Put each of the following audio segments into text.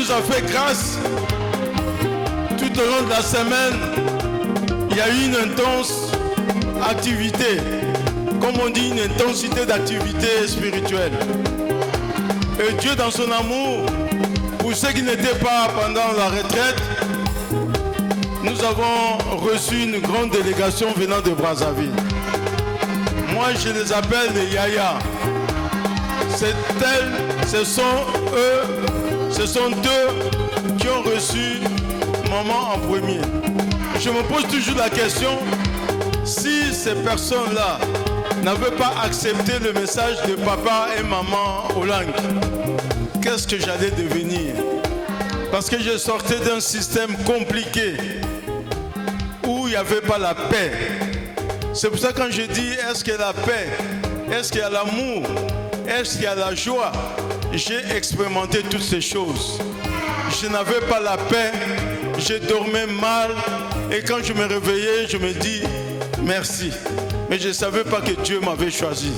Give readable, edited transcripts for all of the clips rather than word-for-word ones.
nous a fait grâce. Tout au long de la semaine, il y a eu une intense activité, comme on dit, une intensité d'activité spirituelle. Et Dieu, dans son amour, pour ceux qui n'étaient pas pendant la retraite, nous avons reçu une grande délégation venant de Brazzaville. Moi, je les appelle les Yaya. Ce sont eux qui ont reçu maman en premier. Je me pose toujours la question, si ces personnes-là n'avaient pas accepté le message de papa et maman Olang, qu'est-ce que j'allais devenir? Parce que je sortais d'un système compliqué où il n'y avait pas la paix. C'est pour ça que quand je dis est-ce qu'il y a la paix, est-ce qu'il y a l'amour, est-ce qu'il y a la joie, j'ai expérimenté toutes ces choses. Je n'avais pas la paix, je dormais mal et quand je me réveillais, je me dis merci. Mais je ne savais pas que Dieu m'avait choisi.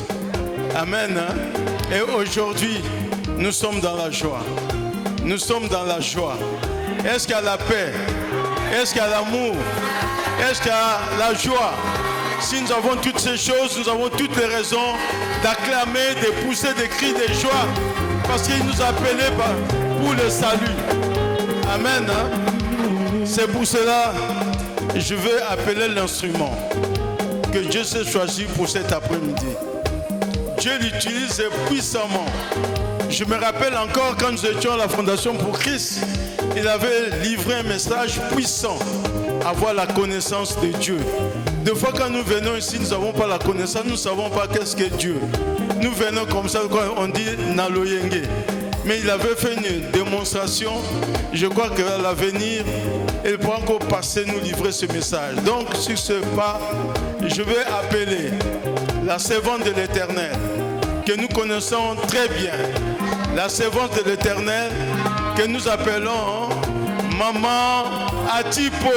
Amen. Hein? Et aujourd'hui, nous sommes dans la joie. Nous sommes dans la joie. Est-ce qu'il y a la paix? Est-ce qu'il y a l'amour? Est-ce qu'il y a la joie? Si nous avons toutes ces choses, nous avons toutes les raisons d'acclamer, de pousser des cris de joie. Parce qu'il nous a appelés pour le salut. Amen. Hein? C'est pour cela que je veux appeler l'instrument que Dieu s'est choisi pour cet après-midi. Dieu l'utilise puissamment. Je me rappelle encore quand nous étions à la Fondation pour Christ, il avait livré un message puissant, avoir la connaissance de Dieu. Des fois quand nous venons ici, nous n'avons pas la connaissance, nous ne savons pas qu'est-ce que Dieu. Nous venons comme ça, on dit Naloyenge. Mais il avait fait une démonstration. Je crois qu'à l'avenir, il pourra encore passer nous livrer ce message. Donc sur ce pas, je vais appeler la servante de l'Éternel, que nous connaissons très bien. La servante de l'Éternel, que nous appelons Maman Atipo.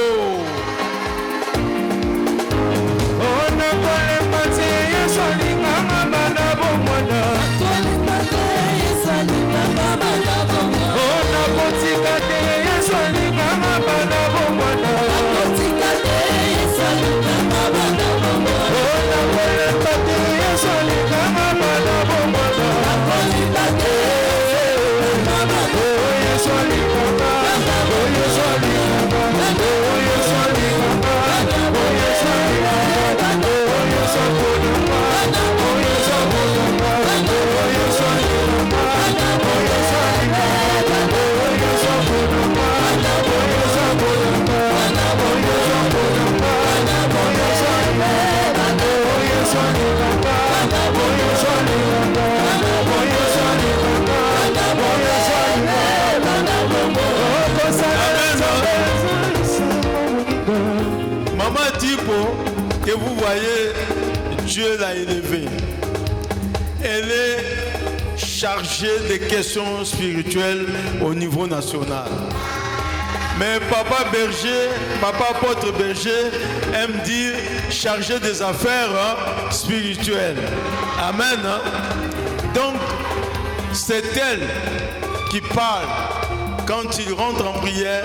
Que vous voyez, Dieu l'a élevée. Elle est chargée des questions spirituelles au niveau national. Mais papa berger, papa apôtre berger aime dire chargé des affaires spirituelles. Amen. Donc, c'est elle qui parle quand il rentre en prière.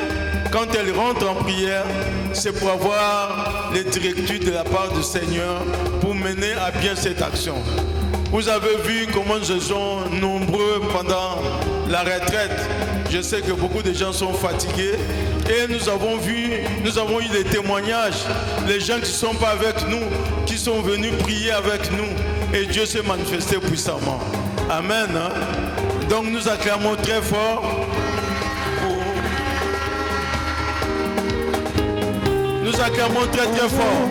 Quand elle rentre en prière, c'est pour avoir les directives de la part du Seigneur pour mener à bien cette action. Vous avez vu comment nous sommes nombreux pendant la retraite. Je sais que beaucoup de gens sont fatigués et nous avons eu des témoignages, les gens qui ne sont pas avec nous, qui sont venus prier avec nous et Dieu s'est manifesté puissamment. Amen. Donc nous acclamons très fort. Nous acclamons très très fort.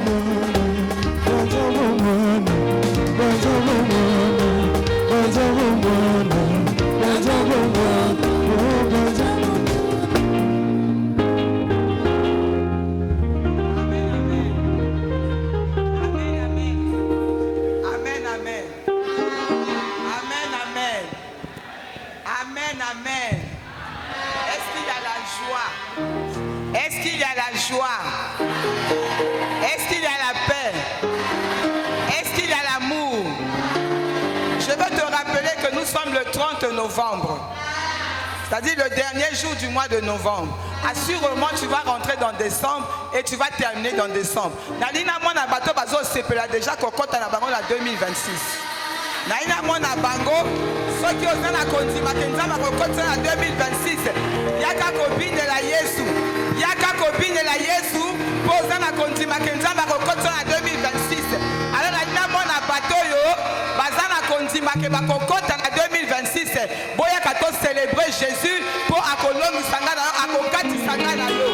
Est-ce qu'il y a la paix? Est-ce qu'il y a l'amour? Je veux te rappeler que nous sommes le 30 novembre. c'est-à-dire le dernier jour du mois de novembre. Assurément, tu vas rentrer dans décembre et tu vas terminer dans décembre. Nalina mona bato bazo sepela déjà kokota na bango la 2026. Naina mona bango soki ozana kondima kenzama kokota na 2026. Yaka kobine la Yesu. Yaka kobine la Yesu pozana kondima kenzama kokota na 2026. Alors naina mona bato yo bazana kondima ke bakokota na 2026. Boya kato célébrer Jésus pour akolomi sangana akokati sangana yo.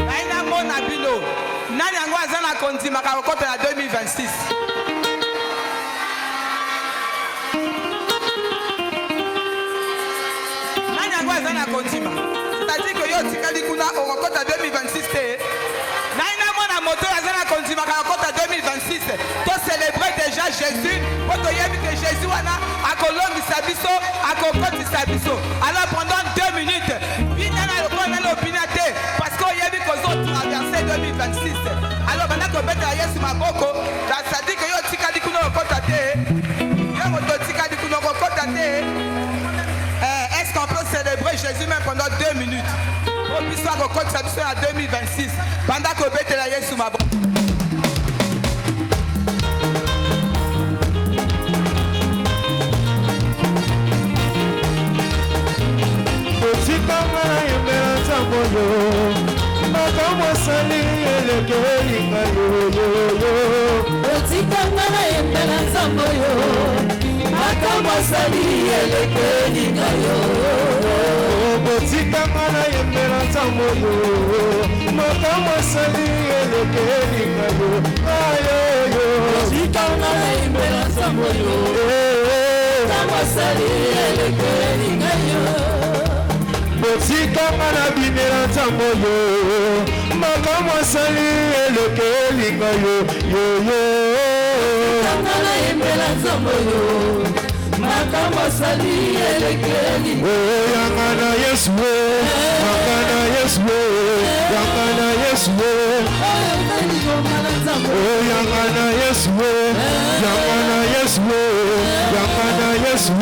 Naina mona bino. Nani yango azana kondima kokota na 2026. C'est-à-dire que yo tikali kuna okokota 2026 te. Naina mona moto azana kondima okokota 2026. To célébrer déjà Jésus. Poto yebi que Jésus wana akolongisa biso, akokotisa biso. Alors pendant 2 minutes, bina na lokona na opina te parce que yebi que zo traverser 2026. Alors bana ko beta Yesu maboko, ça dit que yo tikali kuna okokota te. Yo moto tikali kuna okokota te. Est-ce qu'on peut célébrer Jésus même pendant 2 minutes? Pour puisse reconnaître sa mission en 2026. Pendant que bête la Yesu ma bonne. Makamwasali elekeli ngayo botika mana yembela ntambo yo makamwasali elekeli ngayo ayo botika mana yembela ntambo yo makamwasali elekeli ngayo botika mana binela ntambo yo makamwasali elekeli ngayo yo Makana yembela nzambo yo Makama sali elekeli Yangana Yesu Makana Yesu Yangana Yesu Yangana Yesu Yangana Yesu Yangana Yesu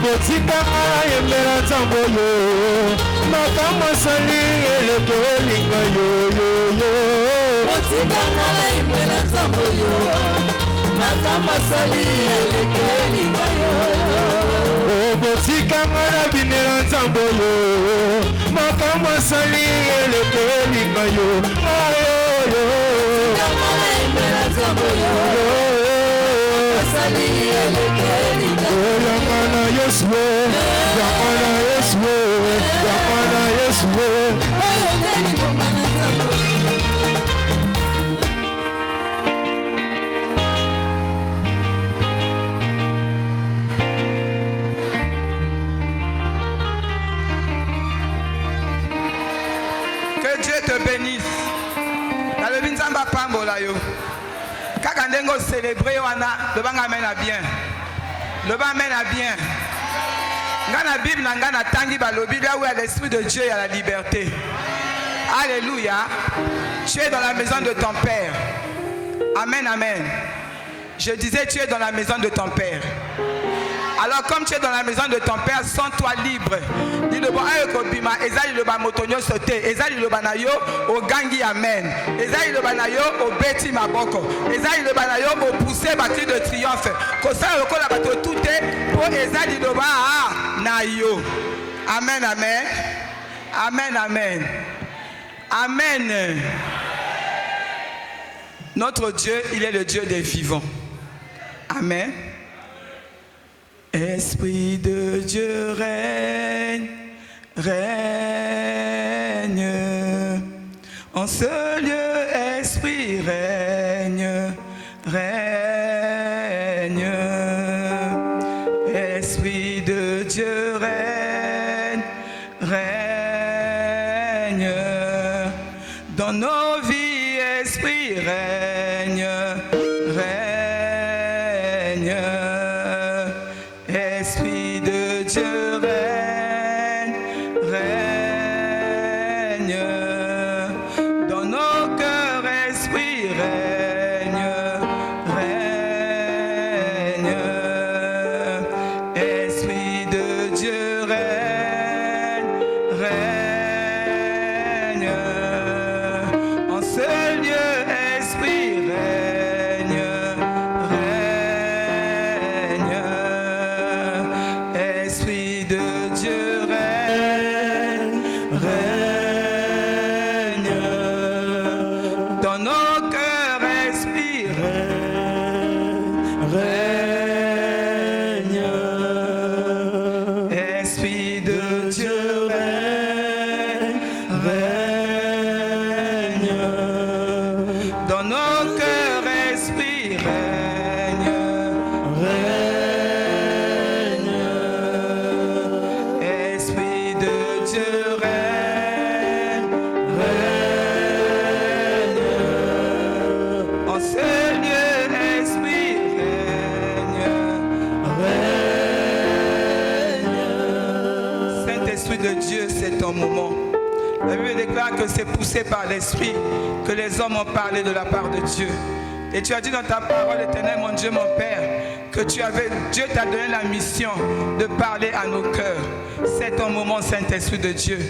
Botika ayembela nzambo yo Makama sali elekeli ngayo Botika ayembela nzambo yo Makama sali elekeli ngayo Botika ayembela nzambo yo Makama sali elekeli ngayo ayo Botika ayembela nzambo yo Sali elekeli ngayo Yangana Yesu, Yangana Yesu, Yangana Yesu. Que Dieu te bénisse. Dans le Binzamba Pambola yo. Kaka ndengo célébrer wana, le banga mène à bien. Le bas mène à bien. Ngana Bible ngana tangi balobi là où il y a l'esprit de Dieu et la liberté. Alléluia. Tu es dans la maison de ton Père. Amen, amen. Je disais tu es dans la maison de ton Père. Alors comme tu es dans la maison de ton Père, sens-toi libre. Dis le bon ayokobima, ezali le ba motonyo sauté, ezali le banayo au gangi amen. Ezali le banayo au beti maboko. Ezali le banayo au pousser battu de triomphe. Kosa yoko la bato tout est pour ezali le ba nayo. Amen, amen. Amen, amen. Amen. Notre Dieu, il est le Dieu des vivants. Amen. Esprit de Dieu règne, règne. En ce lieu, Esprit règne, règne. Esprit de Dieu règne, règne. Dans nos vies, Esprit règne, règne. Dieu règne, règne. Dans nos cœurs, esprit règne, règne. Esprit de Dieu règne, règne. En ce lieu, esprit règne, règne. Esprit de Dieu règne, règne. Dans nos cœurs, esprit règne, règne. Esprit de Dieu règne, règne. Dans nos cœurs, esprit règne, règne. Esprit de Dieu règne, règne. En ce lieu, esprit règne, règne. Saint-Esprit de Dieu, c'est ton moment. La Bible déclare que c'est poussé par l'Esprit que les hommes ont parlé de la part de Dieu. Et tu as dit dans ta parole, Éternel, mon Dieu, mon Père, que Dieu t'a donné la mission de parler à nos cœurs. C'est ton moment, Saint-Esprit de Dieu.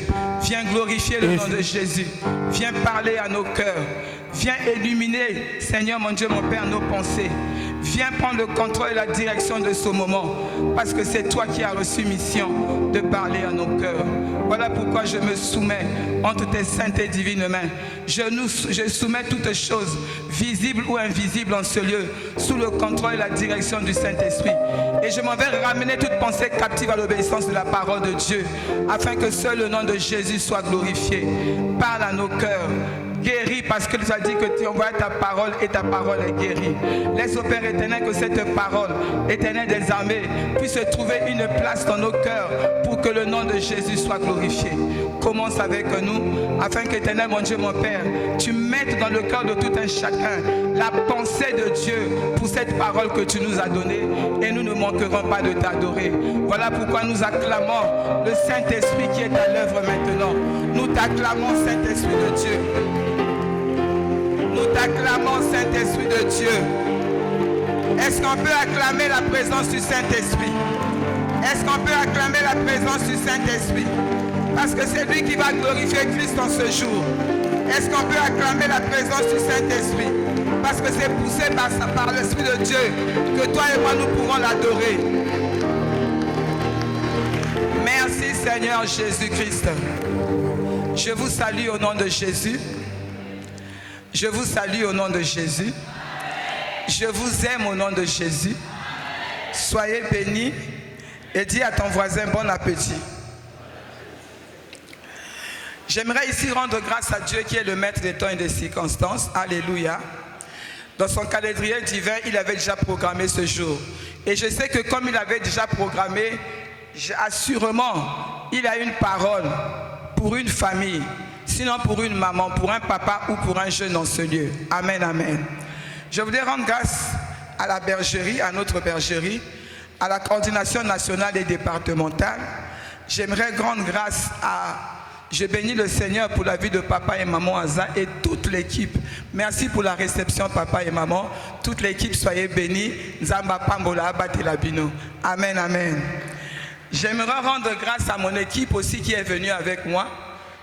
Viens glorifier le nom de Jésus. Viens parler à nos cœurs. Viens illuminer, Seigneur, mon Dieu, mon Père, nos pensées. Viens prendre le contrôle et la direction de ce moment. Parce que c'est toi qui as reçu mission de parler à nos cœurs. Voilà pourquoi je me soumets entre tes saintes et divines mains. Je soumets toutes choses, visibles ou invisibles en ce lieu, sous le contrôle et la direction du Saint-Esprit. Et je m'en vais ramener toute pensée captive à l'obéissance de la parole de Dieu, afin que seul le nom de Jésus soit glorifié. Parle à nos cœurs. Guéris parce que tu as dit que tu envoies ta parole et ta parole est guérie. Laisse au Père éternel que cette parole, éternel des armées, puisse trouver une place dans nos cœurs pour que le nom de Jésus soit glorifié. Commence avec nous afin qu'éternel mon Dieu mon Père, tu mettes dans le cœur de tout un chacun la pensée de Dieu pour cette parole que tu nous as donnée et nous ne manquerons pas de t'adorer. Voilà pourquoi nous acclamons le Saint-Esprit qui est à l'œuvre maintenant. Nous t'acclamons Saint-Esprit de Dieu. Nous t'acclamons, Saint-Esprit de Dieu. Est-ce qu'on peut acclamer la présence du Saint-Esprit? Est-ce qu'on peut acclamer la présence du Saint-Esprit? Parce que c'est lui qui va glorifier Christ en ce jour. Est-ce qu'on peut acclamer la présence du Saint-Esprit? Parce que c'est poussé par l'Esprit de Dieu que toi et moi nous pouvons l'adorer. Merci Seigneur Jésus-Christ. Je vous salue au nom de Jésus. Je vous salue au nom de Jésus. Je vous aime au nom de Jésus. Soyez bénis et dis à ton voisin bon appétit. J'aimerais ici rendre grâce à Dieu qui est le maître des temps et des circonstances. Alléluia. Dans son calendrier divin, il avait déjà programmé ce jour. Et je sais que comme il avait déjà programmé, assurément, il a une parole pour une famille. Sinon pour une maman, pour un papa ou pour un jeune dans ce lieu. Amen, amen. Je voudrais rendre grâce à la bergerie, à notre bergerie, à la coordination nationale et départementale. J'aimerais rendre grâce à... Je bénis le Seigneur pour la vie de papa et maman Aza et toute l'équipe. Merci pour la réception papa et maman. Toute l'équipe, soyez bénis. Nzamba Pambola Abatelabino. Amen, amen. J'aimerais rendre grâce à mon équipe aussi qui est venue avec moi.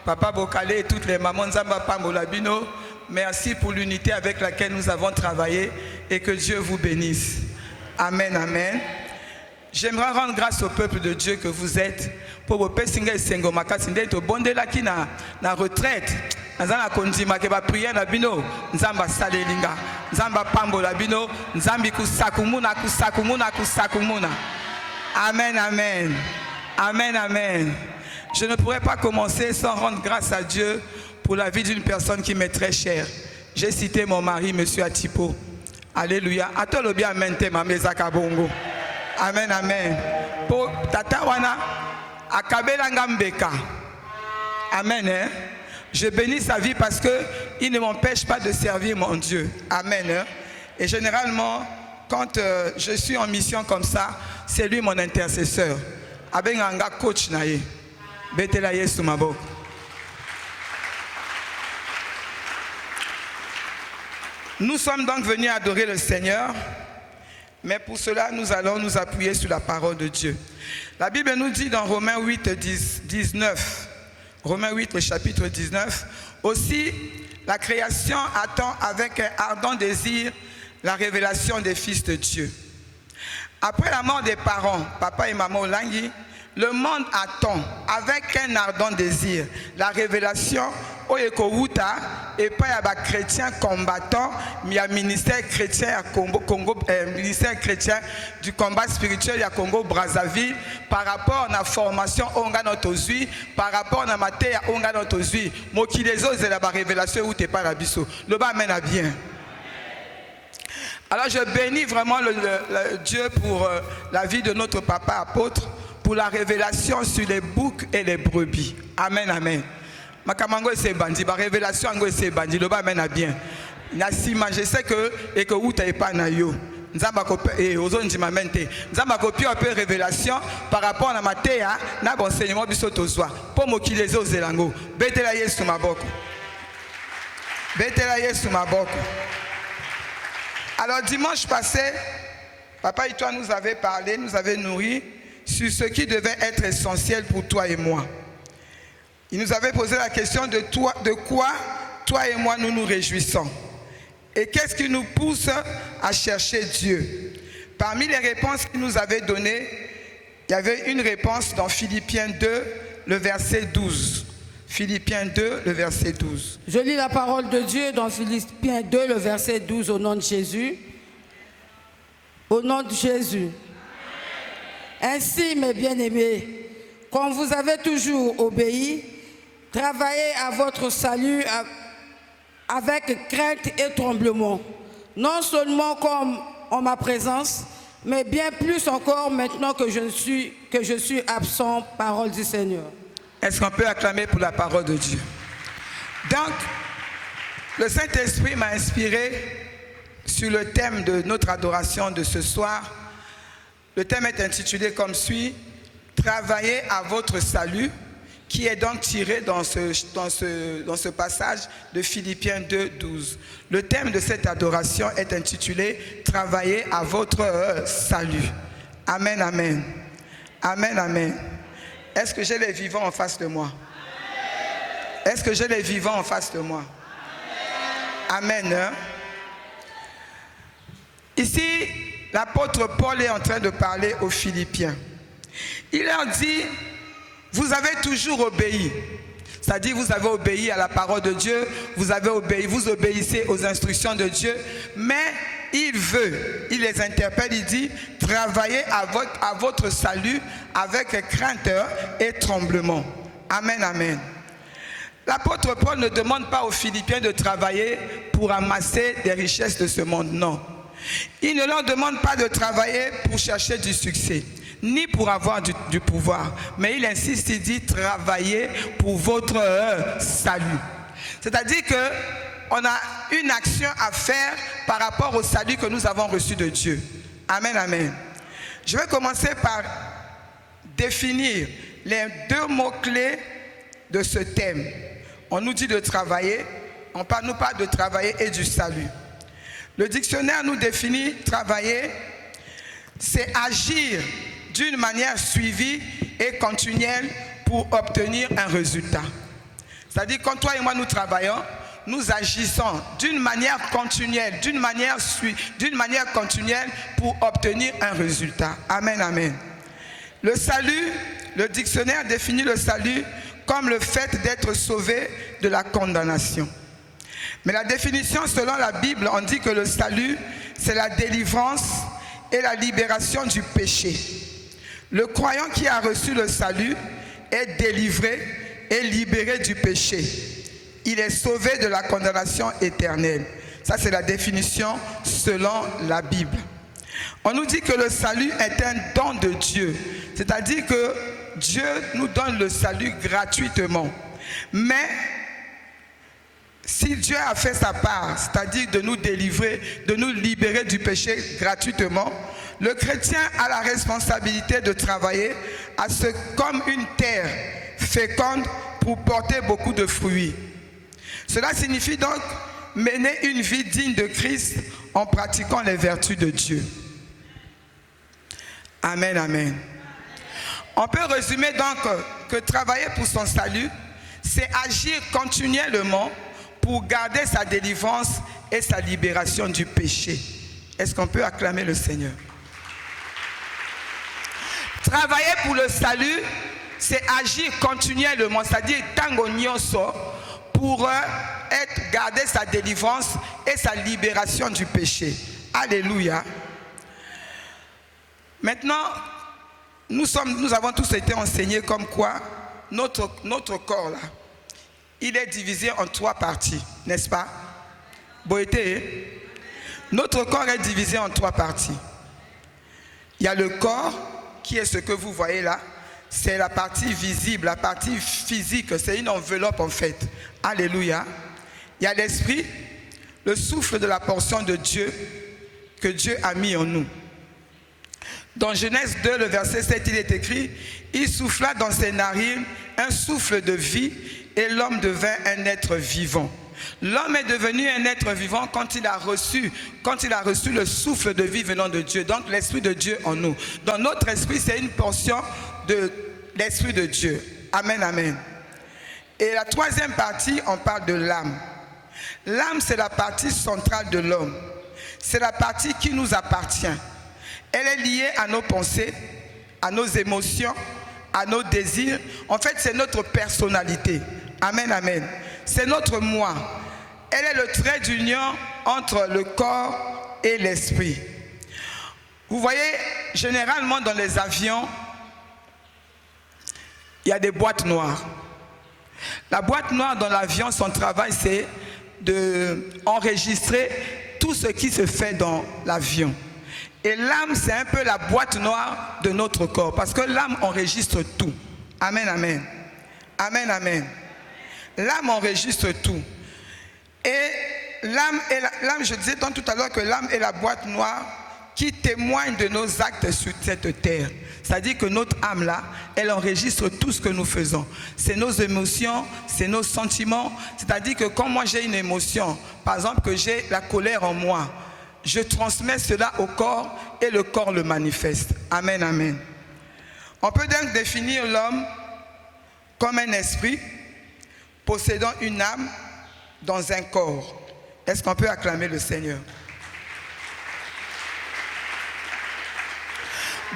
Papa Bokale et toutes les mamans Nzamba Pambola Bino. Merci pour l'unité avec laquelle nous avons travaillé et que Dieu vous bénisse. Amen, amen. J'aimerais rendre grâce au peuple de Dieu que vous êtes. Pour vos pesinga sengo makasinde to bondela ki na retraite. Nzamba kondima ke ba prière na bino. Nzamba salelinga. Nzamba pambola bino. Nzambi kusakumuna kusakumuna kusakumuna. Amen, amen. Amen, amen. Je ne pourrais pas commencer sans rendre grâce à Dieu pour la vie d'une personne qui m'est très chère. J'ai cité mon mari, M. Atipo. Alléluia. Atolo bien amen te mamezaka bongo. Amen, amen. Pour tata wana akabela ngambeka. Amen. Hein? Je bénis sa vie parce qu'il ne m'empêche pas de servir mon Dieu. Amen. Hein? Et généralement, quand je suis en mission comme ça, c'est lui mon intercesseur. abenganga coach na ye. Betela Yesu maboko. Nous sommes donc venus adorer le Seigneur, mais pour cela, nous allons nous appuyer sur la parole de Dieu. La Bible nous dit dans Romains 8, 19, Romains 8, le chapitre 19, aussi la création attend avec un ardent désir la révélation des fils de Dieu. Après la mort des parents, papa et maman Olangi, le monde attend avec un ardent désir la révélation Oyekouta et pas à chrétien combattant, mais à ministère chrétien à Congo, ministère chrétien du combat spirituel à Congo Brazzaville par rapport à la formation onga notozui, par rapport à la matière onga notozui. Mokilezo c'est la révélation où t'es pas la biso. Le bas mène à bien. Alors je bénis vraiment le Dieu pour la vie de notre papa apôtre, pour la révélation sur les boucs et les brebis. Amen, amen. Makamango c'est bandi, la révélation ango c'est bandi, le bas mène à bien. Nasima, je sais que et que où t'es pas na yo. Nzamba kopi et ozonji mamente. Nzamba kopi un peu révélation par rapport à la matière na bon enseignement biso tozwa. Pour mokilezo zelango. Betela Yesu maboko. Betela Yesu maboko. Alors dimanche passé, papa et toi nous avait parlé, nous avait nourri sur ce qui devait être essentiel pour toi et moi. Il nous avait posé la question de quoi toi et moi nous nous réjouissons. Et qu'est-ce qui nous pousse à chercher Dieu? Parmi les réponses qu'il nous avait données, il y avait une réponse dans Philippiens 2, le verset 12. Philippiens 2, le verset 12. Je lis la parole de Dieu dans Philippiens 2, le verset 12, au nom de Jésus. Au nom de Jésus. Ainsi, mes bien-aimés, comme vous avez toujours obéi, travaillez à votre salut avec crainte et tremblement, non seulement comme en ma présence, mais bien plus encore maintenant que je suis absent, parole du Seigneur. Est-ce qu'on peut acclamer pour la parole de Dieu? Donc, le Saint-Esprit m'a inspiré sur le thème de notre adoration de ce soir. Le thème est intitulé comme suit, « Travaillez à votre salut », qui est donc tiré dans ce passage de Philippiens 2, 12. Le thème de cette adoration est intitulé « Travaillez à votre salut ». Amen, amen. Amen, amen. Est-ce que j'ai les vivants en face de moi? Est-ce que j'ai les vivants en face de moi? Amen. Hein? Ici, l'apôtre Paul est en train de parler aux Philippiens. Il leur dit, vous avez toujours obéi. C'est-à-dire, vous avez obéi à la parole de Dieu, vous obéissez aux instructions de Dieu, mais il les interpelle, il dit, travaillez à votre salut avec crainte et tremblement. Amen, amen. L'apôtre Paul ne demande pas aux Philippiens de travailler pour amasser des richesses de ce monde, non. Il ne leur demande pas de travailler pour chercher du succès, ni pour avoir du pouvoir, mais il insiste, il dit, travaillez pour votre salut. C'est-à-dire que on a une action à faire par rapport au salut que nous avons reçu de Dieu. Amen, amen. Je vais commencer par définir les deux mots-clés de ce thème. On nous dit de travailler, nous parle de travailler et du salut. Le dictionnaire nous définit travailler, c'est agir d'une manière suivie et continuelle pour obtenir un résultat. C'est-à-dire, quand toi et moi nous travaillons, nous agissons d'une manière continuelle, d'une manière continuelle pour obtenir un résultat. Amen, amen. Le salut, le dictionnaire définit le salut comme le fait d'être sauvé de la condamnation. Mais la définition selon la Bible, on dit que le salut, c'est la délivrance et la libération du péché. Le croyant qui a reçu le salut est délivré et libéré du péché. Il est sauvé de la condamnation éternelle. Ça, c'est la définition selon la Bible. On nous dit que le salut est un don de Dieu. C'est-à-dire que Dieu nous donne le salut gratuitement. Mais si Dieu a fait sa part, c'est-à-dire de nous délivrer, de nous libérer du péché gratuitement, le chrétien a la responsabilité de travailler comme une terre féconde pour porter beaucoup de fruits. Cela signifie donc mener une vie digne de Christ en pratiquant les vertus de Dieu. Amen, amen. On peut résumer donc que travailler pour son salut, c'est agir continuellement pour garder sa délivrance et sa libération du péché. Est-ce qu'on peut acclamer le Seigneur? Travailler pour le salut, c'est agir continuellement, c'est-à-dire tango nyonso, pour garder sa délivrance et sa libération du péché. Alléluia. Maintenant, nous avons tous été enseignés comme quoi notre corps là, il est divisé en 3 parties, n'est-ce pas? Boété, notre corps est divisé en 3 parties. Il y a le corps, qui est ce que vous voyez là. C'est la partie visible, la partie physique, c'est une enveloppe en fait. Alléluia. Il y a l'esprit, le souffle de la portion de Dieu que Dieu a mis en nous. Dans Genèse 2, le verset 7, il est écrit: il souffla dans ses narines un souffle de vie et l'homme devint un être vivant. L'homme est devenu un être vivant quand il a reçu le souffle de vie venant de Dieu, donc l'Esprit de Dieu en nous. Dans notre esprit, c'est une portion de l'Esprit de Dieu. Amen, amen. Et la 3e partie, on parle de l'âme. L'âme, c'est la partie centrale de l'homme. C'est la partie qui nous appartient. Elle est liée à nos pensées, à nos émotions, à nos désirs. En fait, c'est notre personnalité. Amen, amen. C'est notre moi. Elle est le trait d'union entre le corps et l'esprit. Vous voyez, généralement dans les avions, il y a des boîtes noires. La boîte noire dans l'avion, son travail, c'est d'enregistrer tout ce qui se fait dans l'avion. Et l'âme, c'est un peu la boîte noire de notre corps, parce que l'âme enregistre tout. Amen, amen. Amen, amen. L'âme enregistre tout. Et l'âme, je disais tout à l'heure que l'âme est la boîte noire qui témoigne de nos actes sur cette terre. C'est-à-dire que notre âme là, elle enregistre tout ce que nous faisons. C'est nos émotions, c'est nos sentiments. C'est-à-dire que quand moi j'ai une émotion, par exemple que j'ai la colère en moi, je transmets cela au corps et le corps le manifeste. Amen, amen. On peut donc définir l'homme comme un esprit possédant une âme dans un corps. Est-ce qu'on peut acclamer le Seigneur?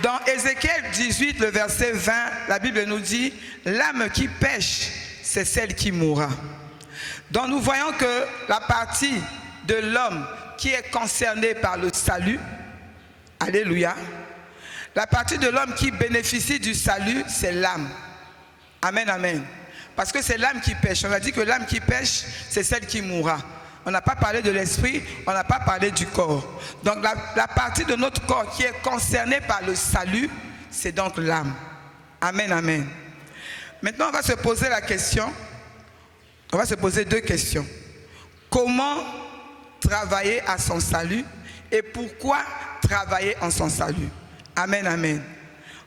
Dans Ézéchiel 18, le verset 20, la Bible nous dit: l'âme qui pêche, c'est celle qui mourra. Donc nous voyons que la partie de l'homme qui est concernée par le salut, alléluia, la partie de l'homme qui bénéficie du salut, c'est l'âme. Amen, amen. Parce que c'est l'âme qui pêche. On a dit que l'âme qui pêche, c'est celle qui mourra. On n'a pas parlé de l'esprit, on n'a pas parlé du corps. Donc la partie de notre corps qui est concernée par le salut, c'est donc l'âme. Amen, amen. Maintenant, on va se poser la question, on va se poser 2 questions. Comment travailler à son salut et pourquoi travailler en son salut? Amen, amen.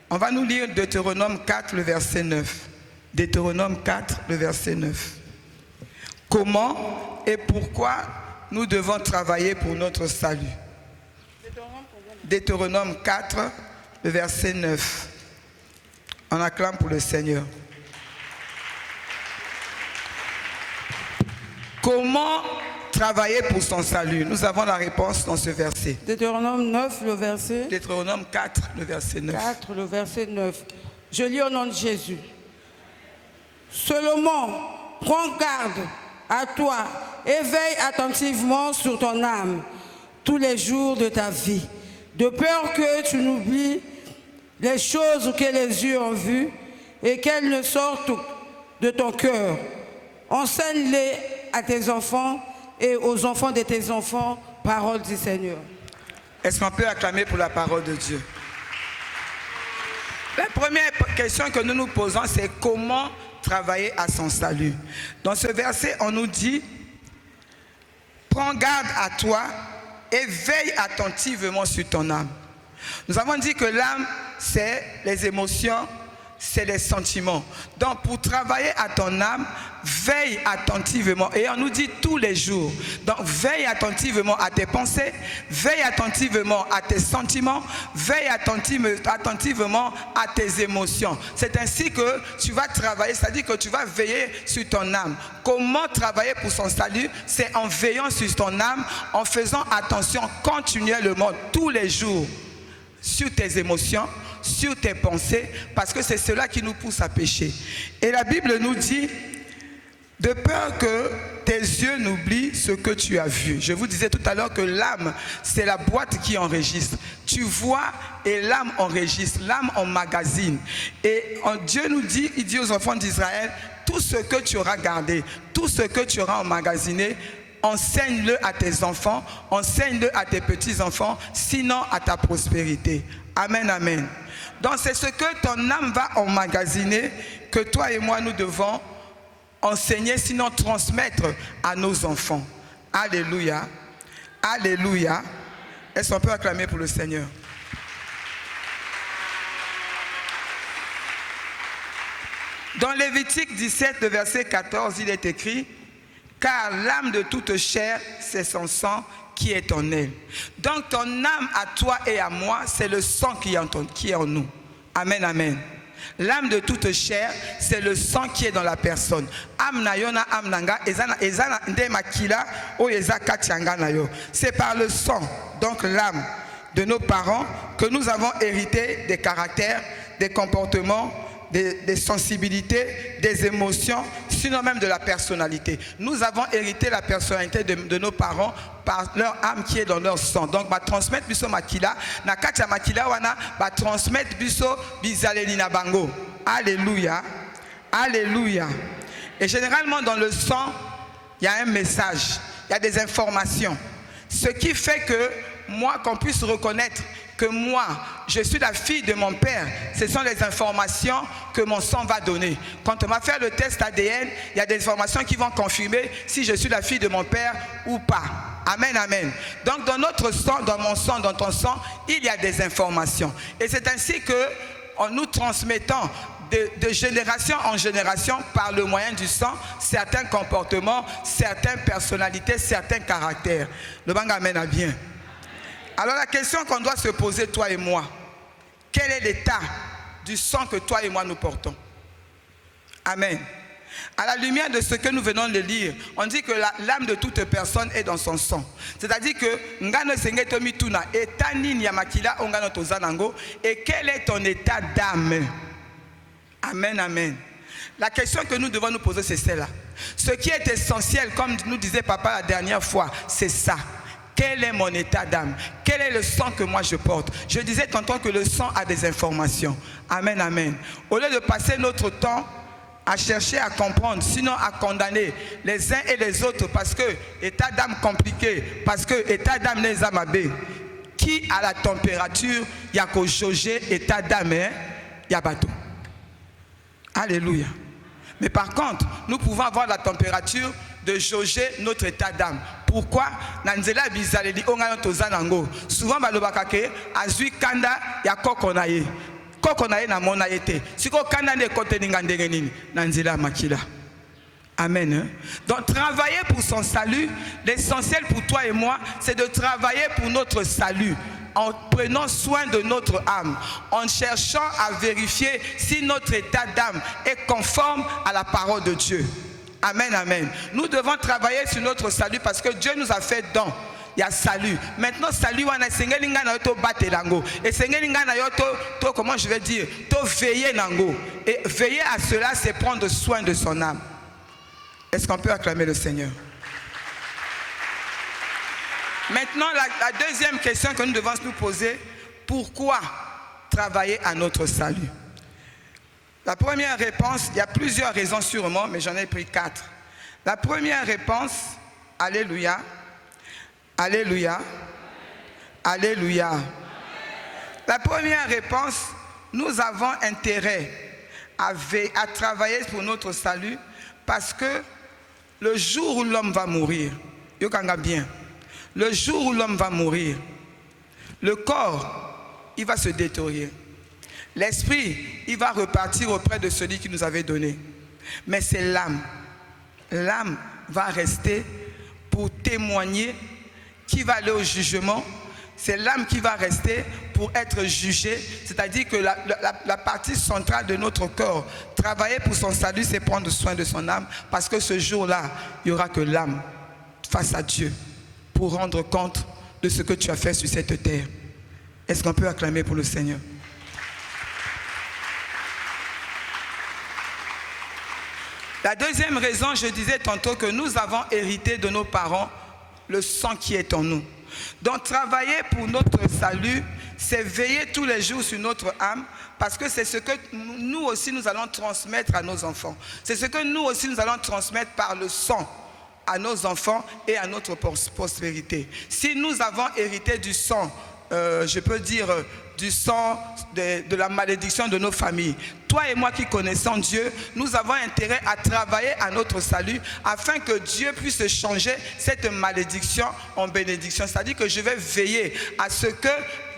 On va nous lire Deutéronome 4, le verset 9. Deutéronome 4, le verset 9. Comment et pourquoi nous devons travailler pour notre salut? Deutéronome 4, le verset 9. On acclame pour le Seigneur. Comment travailler pour son salut? Nous avons la réponse dans ce verset. Deutéronome 9, le verset. Deutéronome 4, le verset 9. 4, le verset 9. Je lis au nom de Jésus. Seulement, prends garde à toi et veille attentivement sur ton âme tous les jours de ta vie, de peur que tu n'oublies les choses que les yeux ont vues et qu'elles ne sortent de ton cœur. Enseigne-les à tes enfants et aux enfants de tes enfants, parole du Seigneur. Est-ce qu'on peut acclamer pour la parole de Dieu? La première question que nous nous posons, c'est comment travailler à son salut. Dans ce verset, on nous dit: prends garde à toi et veille attentivement sur ton âme. Nous avons dit que l'âme, c'est les émotions, c'est les sentiments. Donc pour travailler à ton âme, veille attentivement. Et on nous dit tous les jours. Donc veille attentivement à tes pensées, veille attentivement à tes sentiments, veille attentivement à tes émotions. C'est ainsi que tu vas travailler, c'est-à-dire que tu vas veiller sur ton âme. Comment travailler pour son salut? C'est en veillant sur ton âme, en faisant attention continuellement tous les jours sur tes émotions, sur tes pensées, parce que c'est cela qui nous pousse à pécher. Et la Bible nous dit, de peur que tes yeux n'oublient ce que tu as vu. Je vous disais tout à l'heure que l'âme, c'est la boîte qui enregistre. Tu vois et l'âme enregistre, l'âme emmagasine. Et Dieu nous dit, il dit aux enfants d'Israël, tout ce que tu auras gardé, tout ce que tu auras emmagasiné, enseigne-le à tes enfants, enseigne-le à tes petits-enfants, sinon à ta prospérité. Amen, amen. Donc c'est ce que ton âme va emmagasiner que toi et moi nous devons enseigner, sinon transmettre à nos enfants. Alléluia. Alléluia. Est-ce qu'on peut acclamer pour le Seigneur? Dans Lévitique 17, le verset 14, il est écrit, car l'âme de toute chair, c'est son sang qui est en elle. Donc ton âme à toi et à moi, c'est le sang qui est en nous. Amen, amen. L'âme de toute chair, c'est le sang qui est dans la personne. C'est par le sang, donc l'âme de nos parents, que nous avons hérité des caractères, des comportements, des sensibilités, des émotions, sinon même de la personnalité. Nous avons hérité la personnalité de nos parents par leur âme qui est dans leur sang. Donc, va transmettre biso makila, na kacha makila wana, va transmettre biso bizaleli na bango. Alléluia. Alléluia. Et généralement, dans le sang, il y a un message, il y a des informations. Ce qui fait que moi, qu'on puisse reconnaître que moi, je suis la fille de mon père, ce sont les informations que mon sang va donner. Quand on va faire le test ADN, il y a des informations qui vont confirmer si je suis la fille de mon père ou pas. Amen, amen. Donc dans notre sang, dans mon sang, dans ton sang, il y a des informations. Et c'est ainsi que, en nous transmettant de génération en génération, par le moyen du sang, certains comportements, certaines personnalités, certains caractères. Le bang amène à bien. Alors la question qu'on doit se poser, toi et moi, quel est l'état du sang que toi et moi nous portons? Amen. À la lumière de ce que nous venons de lire, on dit que l'âme de toute personne est dans son sang. C'est-à-dire que et quel est ton état d'âme? Amen, amen. La question que nous devons nous poser, c'est celle-là. Ce qui est essentiel, comme nous disait papa la dernière fois, c'est ça. Quel est mon état d'âme? Quel est le sang que moi je porte? Je disais tantôt que le sang a des informations. Amen, amen. Au lieu de passer notre temps à chercher à comprendre, sinon à condamner les uns et les autres parce que état d'âme compliqué, parce que état d'âme les amabé, qui a la température, il y a qu'au jauger état d'âme, il y a bateau. Alléluia. Mais par contre, nous pouvons avoir la température de jauger notre état d'âme. Pourquoi? Nanzela bizaleli ongana tozanango. Souvent balobaka ke azui kanda ya kokonaye. Kokonaye na mona yete. Siko kanda ne kote ningandenge nini. Nanzela makila. Amen. Donc travailler pour son salut, l'essentiel pour toi et moi, c'est de travailler pour notre salut. En prenant soin de notre âme, en cherchant à vérifier si notre état d'âme est conforme à la parole de Dieu. Amen, amen. Nous devons travailler sur notre salut parce que Dieu nous a fait don. Il y a salut. Maintenant, salut, on a sengelinga na yoto bate lango. Et sengelinga na yoto, comment je vais dire, to veiller nango. Et veiller à cela, c'est prendre soin de son âme. Est-ce qu'on peut acclamer le Seigneur? Maintenant, la deuxième question que nous devons nous poser, pourquoi travailler à notre salut? La première réponse, il y a plusieurs raisons sûrement, mais j'en ai pris 4. La première réponse, alléluia, alléluia, alléluia. La première réponse, nous avons intérêt à travailler pour notre salut parce que le jour où l'homme va mourir, yokanga bien, le jour où l'homme va mourir, le corps, il va se détériorer. L'esprit, il va repartir auprès de celui qui nous avait donné. Mais c'est l'âme. L'âme va rester pour témoigner, qui va aller au jugement. C'est l'âme qui va rester pour être jugée. C'est-à-dire que la partie centrale de notre corps, travailler pour son salut, c'est prendre soin de son âme. Parce que ce jour-là, il n'y aura que l'âme face à Dieu pour rendre compte de ce que tu as fait sur cette terre. Est-ce qu'on peut acclamer pour le Seigneur? La deuxième raison, je disais tantôt que nous avons hérité de nos parents le sang qui est en nous. Donc travailler pour notre salut, c'est veiller tous les jours sur notre âme, parce que c'est ce que nous aussi nous allons transmettre à nos enfants. C'est ce que nous aussi nous allons transmettre par le sang à nos enfants et à notre postérité. Si nous avons hérité du sang, je peux dire du sang de la malédiction de nos familles, toi et moi qui connaissons Dieu, nous avons intérêt à travailler à notre salut afin que Dieu puisse changer cette malédiction en bénédiction. C'est-à-dire que je vais veiller à ce que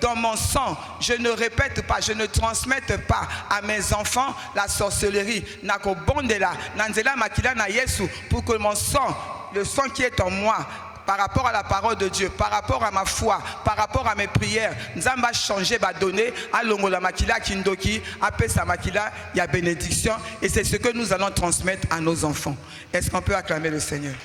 dans mon sang, je ne répète pas, je ne transmette pas à mes enfants la sorcellerie. Pour que mon sang, le sang qui est en moi, par rapport à la parole de Dieu, par rapport à ma foi, par rapport à mes prières, Nzamba changer, va donner à l'ongo la makila kindoki, après sa makila, il y a bénédiction, et c'est ce que nous allons transmettre à nos enfants. Est-ce qu'on peut acclamer le Seigneur?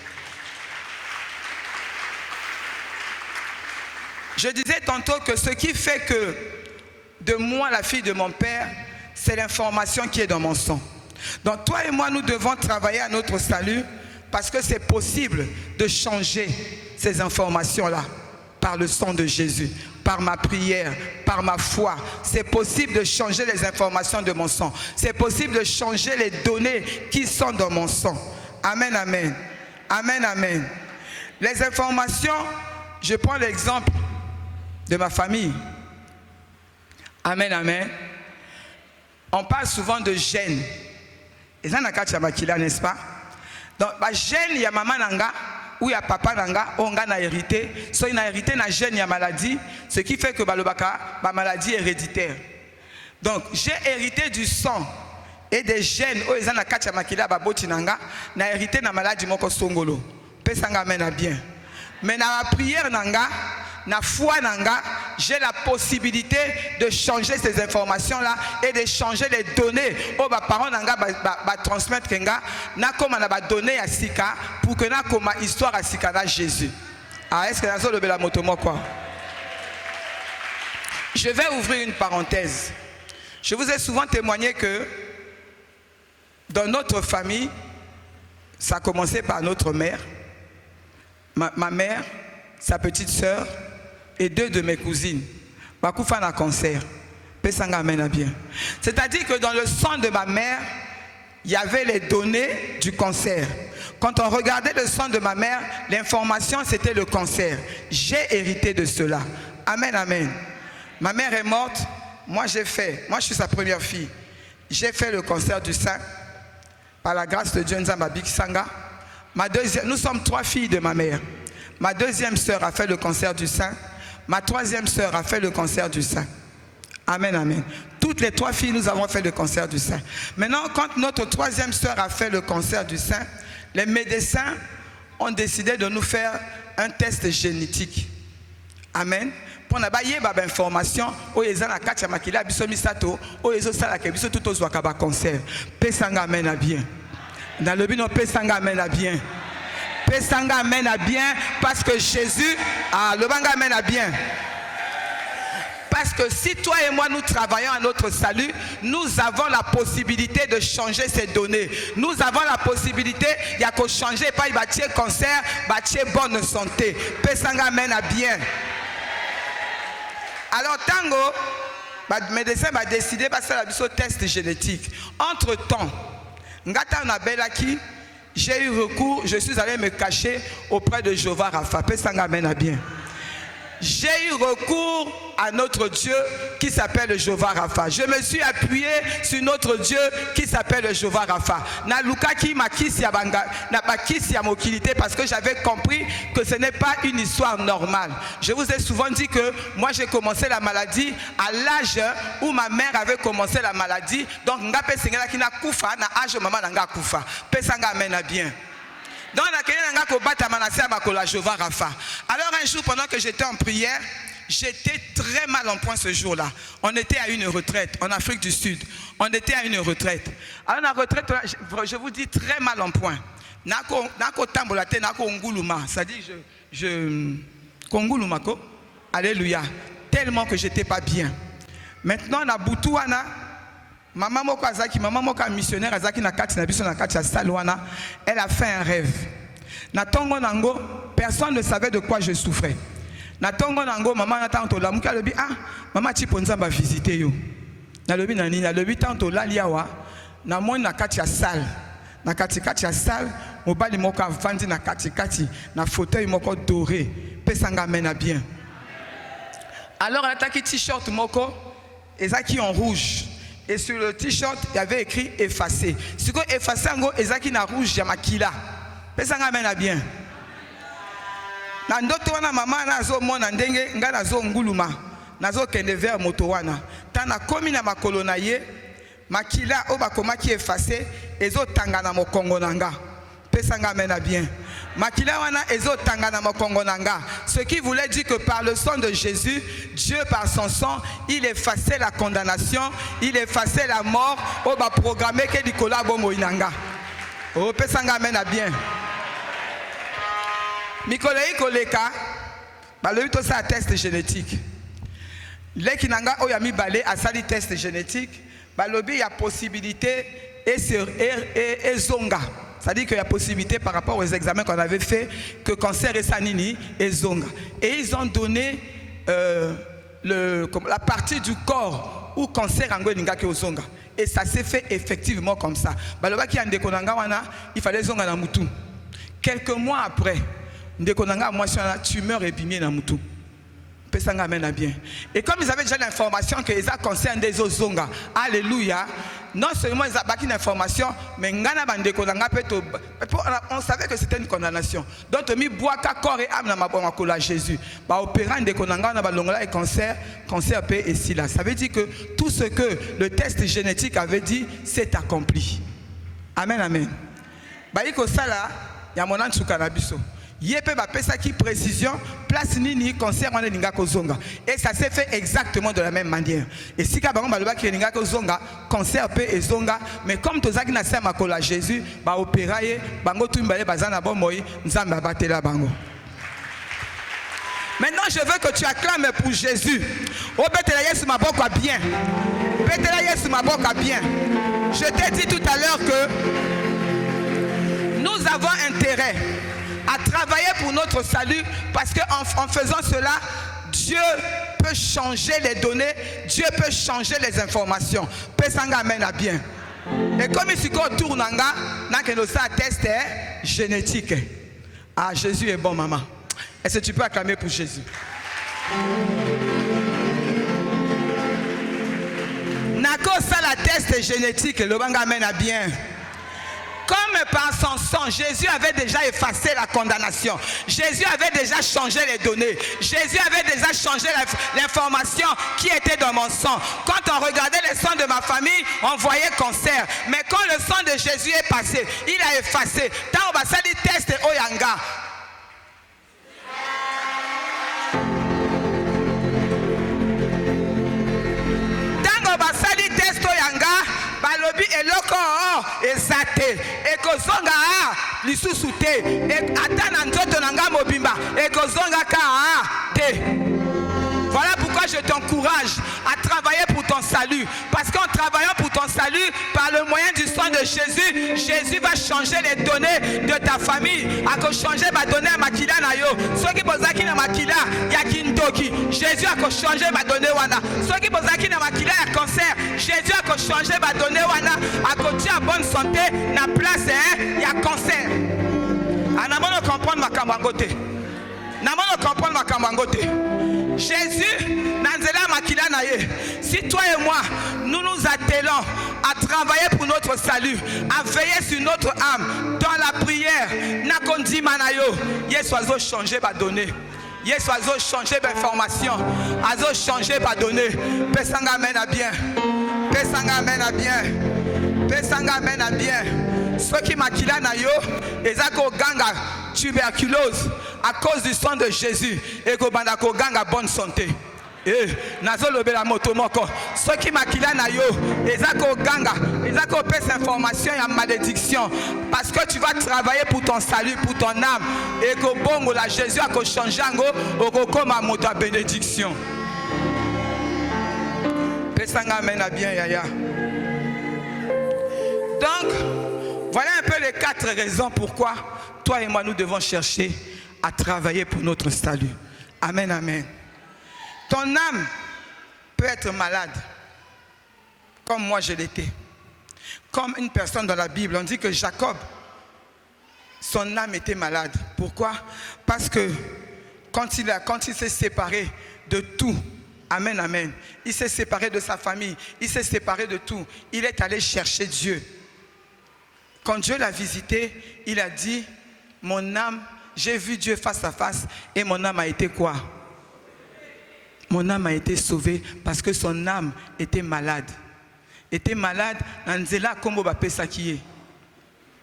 Je disais tantôt que ce qui fait que de moi, la fille de mon père, c'est l'information qui est dans mon sang. Donc toi et moi, nous devons travailler à notre salut, parce que c'est possible de changer ces informations-là par le sang de Jésus, par ma prière, par ma foi. C'est possible de changer les informations de mon sang. C'est possible de changer les données qui sont dans mon sang. Amen, amen. Amen, amen. Les informations, je prends l'exemple de ma famille. Amen, amen. On parle souvent de gènes. Et ça, n'est-ce pas? Donc, la gène, il y a maman nanga ou il y a papa nanga, on a hérité. So, il a hérité na gène, il y a maladie, ce qui fait que la maladie est héréditaire. Donc, j'ai hérité du sang et des gènes. Oh, ils ont na kacha makila baboti nanga, na hérité na maladie moko songolo. Pesanga mena bien. Mais dans la prière nanga, na foi nanga, j'ai la possibilité de changer ces informations-là et de changer les données. Oh, bah, parents nanga, bah, transmettre kenga, na comme on a donné à Sika, pour que na comme histoire à Sika na Jésus. Ah, est-ce que nous avons la moto moi quoi? Je vais ouvrir une parenthèse. Je vous ai souvent témoigné que dans notre famille, ça a commencé par notre mère, ma mère, sa petite sœur et deux de mes cousines. Bakoufa a un cancer. C'est-à-dire que dans le sang de ma mère, il y avait les données du cancer. Quand on regardait le sang de ma mère, l'information c'était le cancer. J'ai hérité de cela. Amen, amen. Ma mère est morte. Moi je suis sa première fille. J'ai fait le cancer du sein. Par la grâce de Dieu, Nzambabik Sanga. Nous sommes 3 filles de ma mère. Ma deuxième sœur a fait le cancer du sein. Ma troisième sœur a fait le cancer du sein. Amen, amen. Toutes les 3 filles, nous avons fait le cancer du sein. Maintenant, quand notre troisième sœur a fait le cancer du sein, les médecins ont décidé de nous faire un test génétique. Amen. Pour nous donner des informations, où les gens ont fait makila biso misato, où les autres ont biso tout aux wakaba cancer. Pesanga amen à bien. Dans le bino pesanga amen à bien. Pesanga amen à bien parce que Jésus le banga amen à bien. Parce que si toi et moi nous travaillons à notre salut, nous avons la possibilité de changer ces données. Nous avons la possibilité, il y a qu'à changer, pas il va tirer cancer, va tirer bonne santé. Pesanga amen à bien. Alors tango, le médecin va décider de passer un test génétique. Entre temps, ngata nabelaki, j'ai eu recours, je suis allé me cacher auprès de Jéhovah Rapha. Pesanga amen à bien. j'ai eu recours à notre Dieu qui s'appelle Jéhovah Rapha. Je me suis appuyé sur notre Dieu qui s'appelle Jéhovah Rapha. Na luka ki makisi ya banga, na bakisi ya mokilité, parce que j'avais compris que ce n'est pas une histoire normale. Je vous ai souvent dit que moi j'ai commencé la maladie à l'âge où ma mère avait commencé la maladie. Donc ngape sengela ki na kufa na âge maman nga kufa. Pesanga amena bien. Donc alors un jour pendant que j'étais en prière, j'étais très mal en point ce jour-là. On était à une retraite en Afrique du Sud. On était à une retraite. Alors la retraite, je vous dis très mal en point. Nako tambolate nako nguluma, c'est-à-dire konguluma ko. Alléluia. Tellement que j'étais pas bien. Maintenant na butuana. Maman moko azaki, maman moko missionnaire azaki na kati na biso na kati ya salwana, elle a fait un rêve. Na tongo nango, personne ne savait de quoi je souffrais. Na tongo nango, maman natanto la muka lobi ah, maman ti ponza ba visiter yo. Na lobi na nini, na lobi tanto la liawa, na moni na kati ya salle. Na kati ya salle, mobali moko avandi na kati na fauteuil moko doré, pesanga mena bien. Alors elle a taki t-shirt moko, ezaki en rouge. Et sur le t-shirt, il y avait écrit effacé. Ce que effacé, ezaki na rouge ya makila. Pesanga mena bien. Na ndoto wana mama nazo mona ndenge nga nazo nguluma. Nazo kende vers moto wana. Tana komi na makolo na ye, makila o bakomaki effacé, ezo tangana mokongo nanga. Pesanga mena bien. Makila wana ezo tangana mokongo nanga. Ce qui voulait dire que par le sang de Jésus, Dieu par son sang, il effaçait la condamnation, il effaçait la mort. Oh ba programmé que Nicolas Bomo inanga. Oh pesanga mena bien. Mikolei koleka, ba le to ça test génétique. Leki nanga oyami balé a sali test génétique, ba lobi y a possibilité et zonga. C'est-à-dire qu'il y a possibilité par rapport aux examens qu'on avait fait que cancer et sanini et zonga. Et ils ont donné la partie du corps où cancer angoninga ke zonga. Et ça s'est fait effectivement comme ça. Baloba ki andekonanga wana, il fallait zonga na mutu. Quelques mois après, ndekonanga moi sur la tumeur épimier na mutu. Pesanga mena bien. Et comme ils avaient déjà l'information que ils ont cancer des ozonga. Alléluia. Non seulement ils avaient une information, mais on savait que c'était une condamnation. Donc mi boaka corps et âme na mabomakola Jésus. Ba opérant de konanga na balongola et cancer paix et si là. Ça veut dire que tout ce que le test génétique avait dit, c'est accompli. Amen amen. Ba iko sala ya monan tsukanabiso. Yépe ba pesa qui précision place nini cancer on ninga kozonga et ça s'est fait exactement de la même manière. Et si ka bango baloba ki ninga kozonga cancer pe ezonga mais comme tozaki na sema kola Jésus ba opéraye bango tumbale bazana bomoyi nzamba batela bango. Maintenant je veux que tu acclames pour Jésus. O betela Yesu maboko bien. Betela Yesu maboko bien. Je t'ai dit tout à l'heure que nous avons intérêt à travailler pour notre salut parce qu'en faisant cela, Dieu peut changer les données, Dieu peut changer les informations. Pesanga amène bien. Et comme ici qu'on tourne en gars, nous ça test génétique. Ah, Jésus est bon, maman. Est-ce que tu peux acclamer pour Jésus? Nako ça la test génétique, le banga amène bien. Comme par son sang, Jésus avait déjà effacé la condamnation. Jésus avait déjà changé les données. Jésus avait déjà changé l'information qui était dans mon sang. Quand on regardait le sang de ma famille, on voyait cancer. Mais quand le sang de Jésus est passé, il a effacé. Tant on va faire des tests oyanga. Tant on va faire des tests oyanga. Balobi eloko ezate ekozonga lisusu te atana nzoto nanga mobimba ekozonga ka te. Voilà pourquoi je t'encourage à travailler pour ton salut. Parce qu'en travaillant pour ton salut, par le moyen du sang de Jésus, Jésus va changer les données de ta famille. A changer ma donnée à makila na yo. Ceux qui posaki na makila ya kintoki, Jésus a changé ma donnée wana. Ceux qui posaki na makila ya cancer, Jésus a changé ma donnée wana. A continuer à bonne santé na place ya cancer. Anamono comprendre ma kambangote. Namono comprendre Jésus, si toi et moi, nous nous attelons à travailler pour notre salut, à veiller sur notre âme, dans la prière, Nakondi Manayo, yes, oiseau changer, va donner. Yes, oiseau changer d'information, oiseau changer, va donner. Pesanga mène à bien. Pesanga mène à bien. Pesanga mène à bien. Ceux qui maquillent nayo, ils ont ganga tuberculose à cause du sang de Jésus et que bandako ganga bonne santé. Nazolobe la moto moko. Ceux qui maquillent nayo, ils ont ganga, ils ont pèse information et malédiction parce que tu vas travailler pour ton salut, pour ton âme et que bon la Jésus a changé ngo au comme à moto bénédiction. Pesanga mène bien yaya. Donc, voilà un peu les 4 raisons pourquoi toi et moi nous devons chercher à travailler pour notre salut. Amen, amen. Ton âme peut être malade, comme moi je l'étais. Comme une personne dans la Bible, on dit que Jacob, son âme était malade. Pourquoi? Parce que quand il s'est séparé de tout, amen, amen, il s'est séparé de sa famille, il s'est séparé de tout, il est allé chercher Dieu. Quand Dieu l'a visité, il a dit, mon âme, j'ai vu Dieu face à face et mon âme a été quoi? Mon âme a été sauvée parce que son âme était malade. Était malade,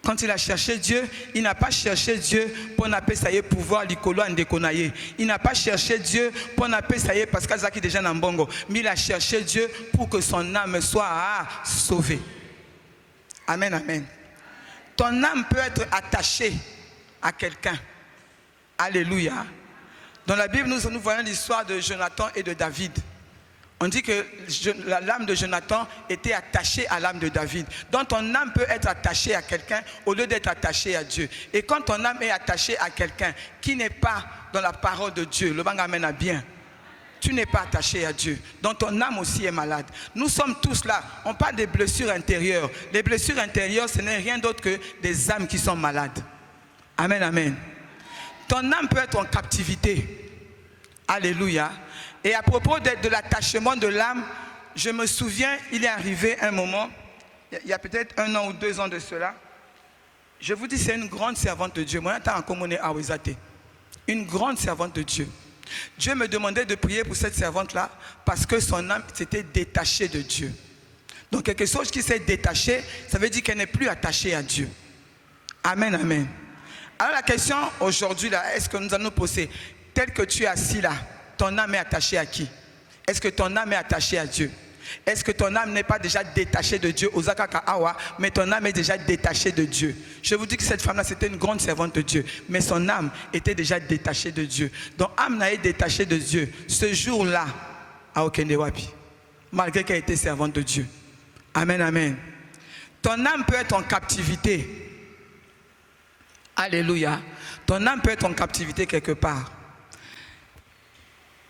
quand il a cherché Dieu, il n'a pas cherché Dieu pour n'appeler ça y pouvoir l'icolo en déconailler. Il n'a pas cherché Dieu pour n'appeler ça y parce qu'il déjà dans bongo. Mais il a cherché Dieu pour que son âme soit sauvée. Amen, amen. Ton âme peut être attachée à quelqu'un. Alléluia. Dans la Bible, nous voyons l'histoire de Jonathan et de David. On dit que l'âme de Jonathan était attachée à l'âme de David. Donc ton âme peut être attachée à quelqu'un au lieu d'être attachée à Dieu. Et quand ton âme est attachée à quelqu'un qui n'est pas dans la parole de Dieu, le bang amène à bien. Tu n'es pas attaché à Dieu. Donc ton âme aussi est malade. Nous sommes tous là. On parle des blessures intérieures. Les blessures intérieures, ce n'est rien d'autre que des âmes qui sont malades. Amen, amen. Ton âme peut être en captivité. Alléluia. Et à propos de l'attachement de l'âme, je me souviens, il est arrivé un moment, il y a peut-être 1 an ou 2 ans de cela. Je vous dis, c'est une grande servante de Dieu. Moi, j'étais en communauté à Ouizate. Une grande servante de Dieu. Dieu me demandait de prier pour cette servante-là parce que son âme s'était détachée de Dieu. Donc quelque chose qui s'est détaché, ça veut dire qu'elle n'est plus attachée à Dieu. Amen, amen. Alors la question aujourd'hui, là, est-ce que nous allons nous poser, tel que tu es assis là, ton âme est attachée à qui? Est-ce que ton âme est attachée à Dieu? Est-ce que ton âme n'est pas déjà détachée de Dieu, mais ton âme est déjà détachée de Dieu? Je vous dis que cette femme-là, c'était une grande servante de Dieu, mais son âme était déjà détachée de Dieu. Donc, âme n'a été détachée de Dieu. Ce jour-là, à Okendewapi, malgré qu'elle était servante de Dieu. Amen, amen. Ton âme peut être en captivité. Alléluia. Ton âme peut être en captivité quelque part.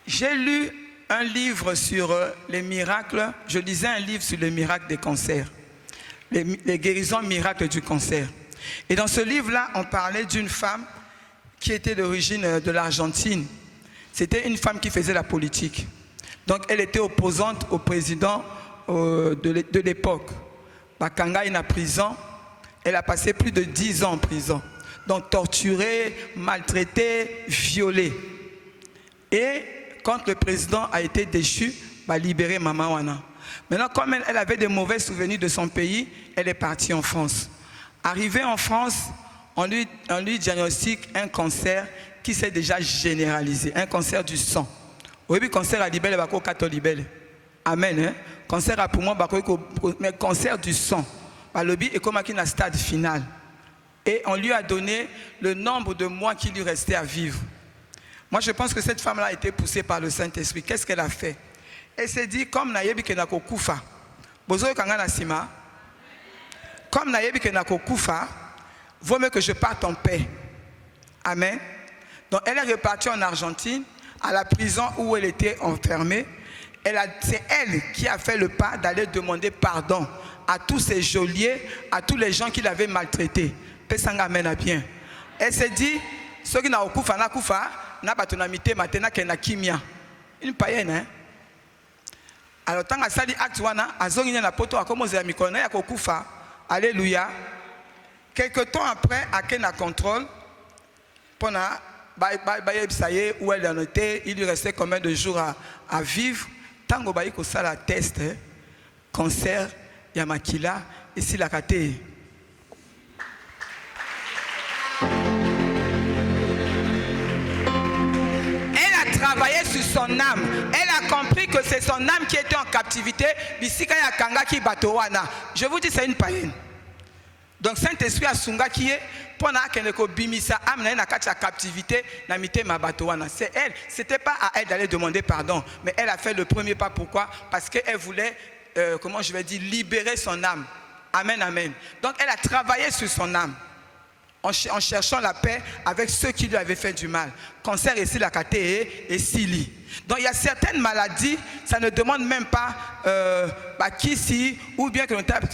J'ai lu un livre sur les miracles. Je lisais un livre sur les miracles des cancers. Les guérisons miracles du cancer. Et dans ce livre-là, on parlait d'une femme qui était d'origine de l'Argentine. C'était une femme qui faisait la politique. Donc elle était opposante au président de l'époque. Bakanga est en prison. Elle a passé plus de 10 ans en prison. Donc torturée, maltraitée, violée. Et quand le président a été déchu, va libérer Maman Wana. Maintenant, comme elle avait des mauvais souvenirs de son pays, elle est partie en France. Arrivée en France, on lui diagnostique un cancer qui s'est déjà généralisé, un cancer du sang. Oui, cancer à libelle, libelle. Amen. Hein? Cancer à poumon, mais cancer du sang. Le but est comme un stade final. Et on lui a donné le nombre de mois qu'il lui restait à vivre. Moi, je pense que cette femme-là a été poussée par le Saint-Esprit. Qu'est-ce qu'elle a fait? Elle s'est dit, comme Nayebi Kenako Koufa, comme Nayebi Kenako Koufa, vaut mieux que je parte en paix. Amen. Donc, elle est repartie en Argentine, à la prison où elle était enfermée. C'est elle qui a fait le pas d'aller demander pardon à tous ces geôliers, à tous les gens qui l'avaient maltraité. Elle s'est dit, ceux qui n'ont pas Koufa, na bato na mitema te nakende na kimia. Une païenne, hein? Alors tant que sali acte wana azongi na poto akomozela mikolo na ya kokufa. Alléluia. Quelque temps après ake na contrôle pona ça y est où elle en était, il lui restait combien de jours à vivre. Tango bayi ko sala test cancer ya makila ici la kate. Travailler sur son âme. Elle a compris que c'est son âme qui était en captivité. Je vous dis, c'est une païenne. Donc, Saint-Esprit a sunga qui est pendant qu'elle bimisa âme na captivité na mité mabatowana. C'est elle. C'était pas à elle d'aller demander pardon, mais elle a fait le premier pas. Pourquoi? Parce qu'elle voulait, comment je vais dire, libérer son âme. Amen, amen. Donc, elle a travaillé sur son âme. En cherchant la paix avec ceux qui lui avaient fait du mal. Cancer ici, la caté et Sili. Donc il y a certaines maladies, ça ne demande même pas qui si ou bien que l'on tape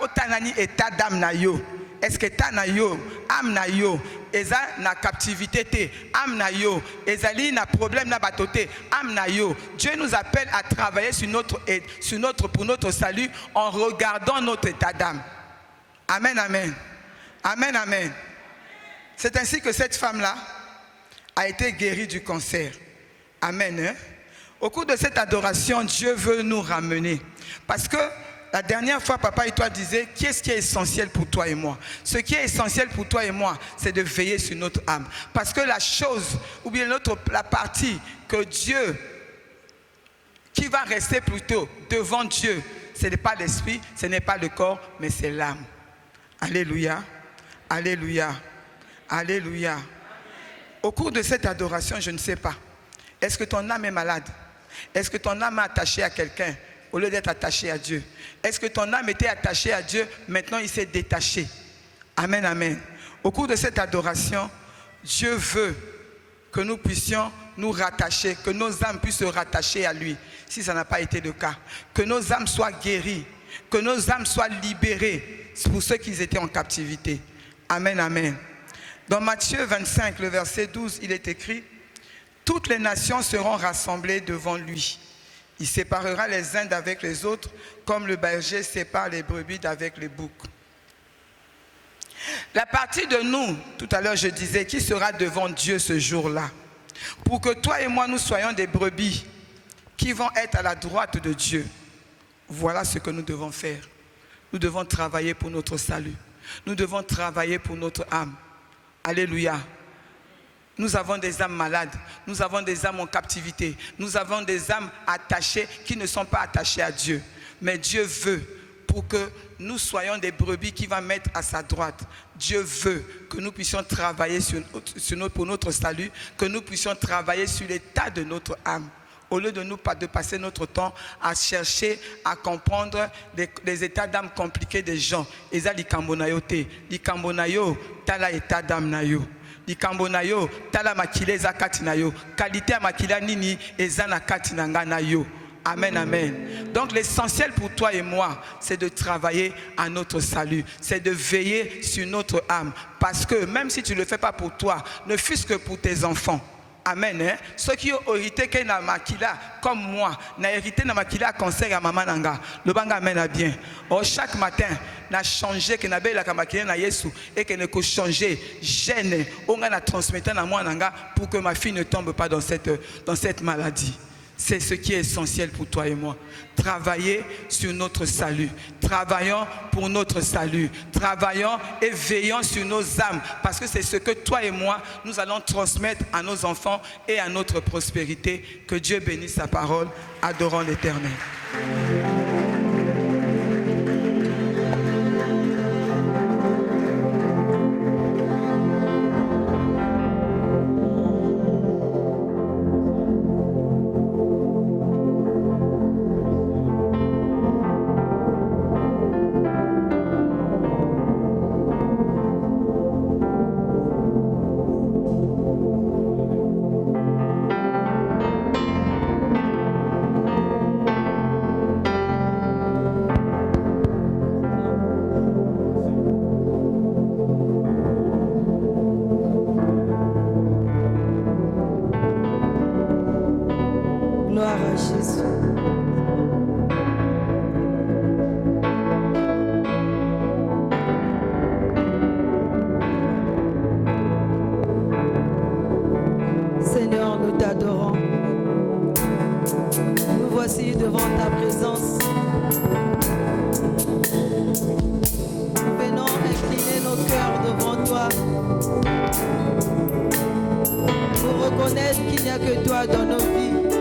otanani état d'âme na yo. Est-ce que ta na yo, âme na yo, eza na captivité te, âme na yo, ezali na problème na batoté, âme na yo. Dieu nous appelle à travailler pour notre salut en regardant notre état d'âme. Amen, amen. Amen, amen. C'est ainsi que cette femme-là a été guérie du cancer. Amen. Hein? Au cours de cette adoration, Dieu veut nous ramener. Parce que la dernière fois, papa et toi disaient, qu'est-ce qui est essentiel pour toi et moi? Ce qui est essentiel pour toi et moi, c'est de veiller sur notre âme. Parce que la chose, ou bien la partie que Dieu, qui va rester plutôt devant Dieu, ce n'est pas l'esprit, ce n'est pas le corps, mais c'est l'âme. Alléluia. Alléluia. Alléluia. Au cours de cette adoration, je ne sais pas. Est-ce que ton âme est malade? Est-ce que ton âme est attachée à quelqu'un au lieu d'être attachée à Dieu? Est-ce que ton âme était attachée à Dieu? Maintenant, il s'est détaché. Amen, amen. Au cours de cette adoration, Dieu veut que nous puissions nous rattacher, que nos âmes puissent se rattacher à lui, si ça n'a pas été le cas. Que nos âmes soient guéries, que nos âmes soient libérées pour ceux qui étaient en captivité. Amen, amen. Dans Matthieu 25, le verset 12, il est écrit: toutes les nations seront rassemblées devant lui. Il séparera les uns d'avec les autres, comme le berger sépare les brebis d'avec les boucs. La partie de nous, tout à l'heure je disais, qui sera devant Dieu ce jour-là, pour que toi et moi nous soyons des brebis qui vont être à la droite de Dieu. Voilà ce que nous devons faire. Nous devons travailler pour notre salut. Nous devons travailler pour notre âme. Alléluia. Nous avons des âmes malades. Nous avons des âmes en captivité. Nous avons des âmes attachées qui ne sont pas attachées à Dieu. Mais Dieu veut, pour que nous soyons des brebis qui va mettre à sa droite. Dieu veut que nous puissions travailler pour notre salut, que nous puissions travailler sur l'état de notre âme. Au lieu de passer notre temps à chercher à comprendre les états d'âme compliqués des gens. Eza likambo na yo te, likambo na yo tala état d'âme na yo. Likambo na yo tala makila eza kati na yo. Qualité ya makila nini eza na kati na nga na yo. Amen, amen. Donc l'essentiel pour toi et moi, c'est de travailler à notre salut. C'est de veiller sur notre âme. Parce que même si tu ne le fais pas pour toi, ne fût-ce que pour tes enfants. Amen. Hein? Ceux qui ont hérité que na makila, comme moi, n'a hérité na makila cancer à maman nanga. Le banga amène bien. Oh, chaque matin, n'a changé que na bela kamakila na Yesu et que ne ko changer gêne. On a transmettre na moi nanga pour que ma fille ne tombe pas dans cette maladie. C'est ce qui est essentiel pour toi et moi. Travailler sur notre salut. Travaillons pour notre salut. Travaillons et veillons sur nos âmes. Parce que c'est ce que toi et moi, nous allons transmettre à nos enfants et à notre prospérité. Que Dieu bénisse sa parole. Adorons l'Éternel. t'adorons. Nous voici devant ta présence. Nous venons incliner nos cœurs devant toi pour reconnaître qu'il n'y a que toi dans nos vies.